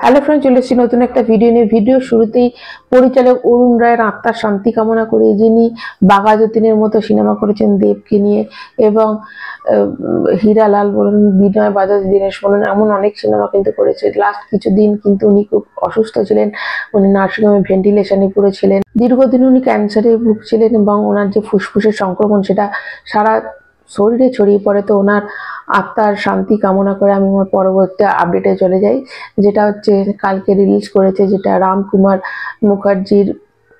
Hello friend, চলে এসেছি নতুন একটা ভিডিও নিয়ে। ভিডিও শুরুতেই পরিচালক অরুণ রায়ের আত্মার শান্তি কামনা করে, যিনি বাঘা যতীনের মতো সিনেমা করেছেন দেবকে নিয়ে, এবং হীরালাল বলুন, বিনয় বাদল, দীনেশ বলুন, এমন অনেক সিনেমা কিন্তু করেছে। লাস্ট কিছুদিন কিন্তু উনি খুব অসুস্থ ছিলেন, উনি নার্সিংহোমে ভেন্টিলেশনে পড়েছিলেন। দীর্ঘদিন উনি ক্যান্সারে ভুগছিলেন এবং ওনার যে ফুসফুসের সংক্রমণ সেটা সারা শরীরে ছড়িয়ে পড়ে। তো ওনার আত্মার শান্তি কামনা করে আমি আমার পরবর্তী আপডেটে চলে যাই, যেটা হচ্ছে কালকে রিলিজ করেছে, যেটা রামকুমার মুখার্জির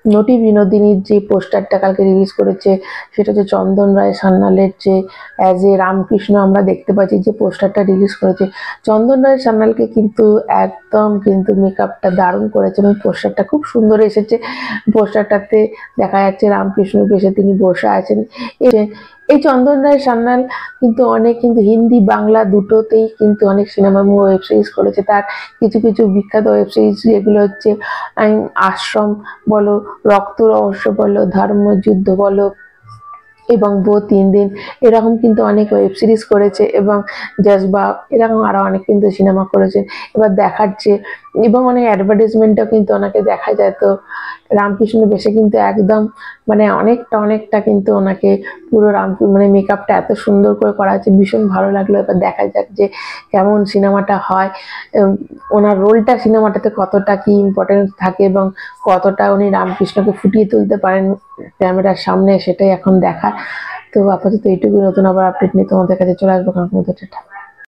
নটি বিনোদিনীর যে পোস্টারটা কালকে রিলিজ করেছে, সেটা হচ্ছে চন্দন রায় সান্যালের যে অ্যাজ এ রামকৃষ্ণ আমরা দেখতে পাচ্ছি যে পোস্টারটা রিলিজ করেছে। চন্দন রায় সান্যালকে কিন্তু একদম কিন্তু মেকআপটা দারুণ করেছে এবং পোস্টারটা খুব সুন্দর এসেছে। পোস্টারটাতে দেখা যাচ্ছে রামকৃষ্ণ বেশে তিনি বসে আছেন। এই চন্দন রায় সান্যাল কিন্তু অনেক হিন্দি বাংলা দুটোতেই কিন্তু অনেক সিনেমা এবং ওয়েব সিরিজ করেছে। তার কিছু কিছু বিখ্যাত ওয়েব সিরিজ যেগুলো হচ্ছে আশ্রম বলো, রক্ত রহস্য বলো, ধর্মযুদ্ধ বলো, এবং বো 3 দিন, এরকম কিন্তু অনেক ওয়েব সিরিজ করেছে, এবং জজবা, এরকম আরো অনেক কিন্তু সিনেমা করেছে। এবার দেখাচ্ছে এবং অনেক অ্যাডভার্টাইজমেন্টও কিন্তু ওনাকে দেখা যায়। তো রামকৃষ্ণ বেশে কিন্তু একদম অনেকটা কিন্তু ওনাকে পুরো মেকআপটা এত সুন্দর করে করা আছে, ভীষণ ভালো লাগলো। এবার দেখা যাক যে কেমন সিনেমাটা হয়, ওনার রোলটা সিনেমাটাতে কতটা কি ইম্পর্টেন্ট থাকে এবং কতটা উনি রামকৃষ্ণকে ফুটিয়ে তুলতে পারেন ক্যামেরার সামনে, সেটাই এখন দেখা। তো আপাতত এইটুকু, নতুন আবার আপডেট নিয়ে তোমাদের কাছে চলে আসবো। কারণ